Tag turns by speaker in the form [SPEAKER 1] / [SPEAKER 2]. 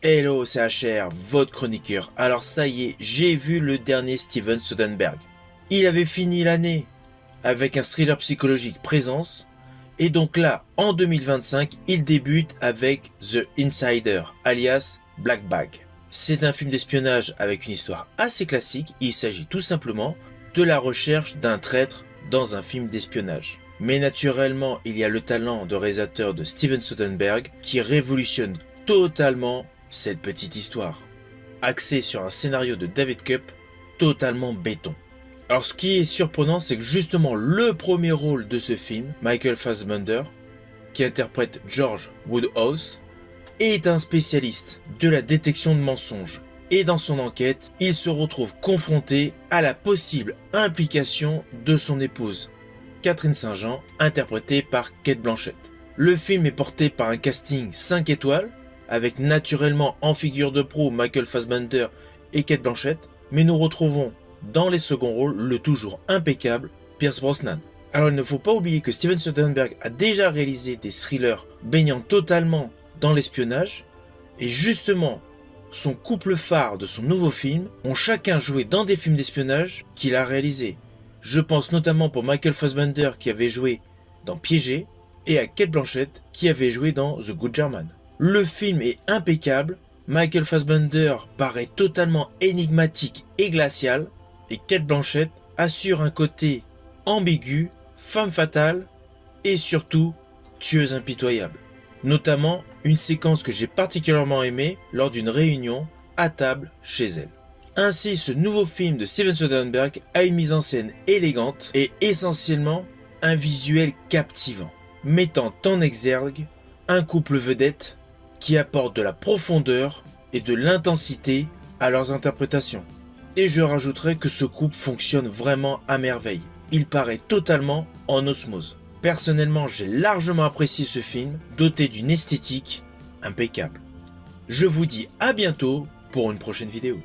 [SPEAKER 1] Hello, c'est HR, votre chroniqueur. Alors ça y est, j'ai vu le dernier Steven Soderbergh. Il avait fini l'année avec un thriller psychologique Présence. Et donc là, en 2025, il débute avec The Insider, alias Black Bag. C'est un film d'espionnage avec une histoire assez classique. Il s'agit tout simplement de la recherche d'un traître dans un film d'espionnage. Mais naturellement, il y a le talent de réalisateur de Steven Soderbergh qui révolutionne totalement cette petite histoire, axée sur un scénario de David Koepp totalement béton. Alors ce qui est surprenant, c'est que justement le premier rôle de ce film, Michael Fassbender, qui interprète George Woodhouse, est un spécialiste de la détection de mensonges. Et dans son enquête, il se retrouve confronté à la possible implication de son épouse, Catherine Saint-Jean, interprétée par Cate Blanchett. Le film est porté par un casting 5 étoiles, avec naturellement en figure de proue Michael Fassbender et Cate Blanchett, mais nous retrouvons dans les seconds rôles le toujours impeccable Pierce Brosnan. Alors il ne faut pas oublier que Steven Soderbergh a déjà réalisé des thrillers baignant totalement dans l'espionnage, et justement son couple phare de son nouveau film ont chacun joué dans des films d'espionnage qu'il a réalisés. Je pense notamment pour Michael Fassbender qui avait joué dans Piégé, et à Cate Blanchett qui avait joué dans The Good German. Le film est impeccable, Michael Fassbender paraît totalement énigmatique et glacial, et Cate Blanchett assure un côté ambigu, femme fatale, et surtout tueuse impitoyable. Notamment une séquence que j'ai particulièrement aimée lors d'une réunion à table chez elle. Ainsi, ce nouveau film de Steven Soderbergh a une mise en scène élégante et essentiellement un visuel captivant, mettant en exergue un couple vedette qui apporte de la profondeur et de l'intensité à leurs interprétations. Et je rajouterai que ce couple fonctionne vraiment à merveille. Il paraît totalement en osmose. Personnellement, j'ai largement apprécié ce film, doté d'une esthétique impeccable. Je vous dis à bientôt pour une prochaine vidéo.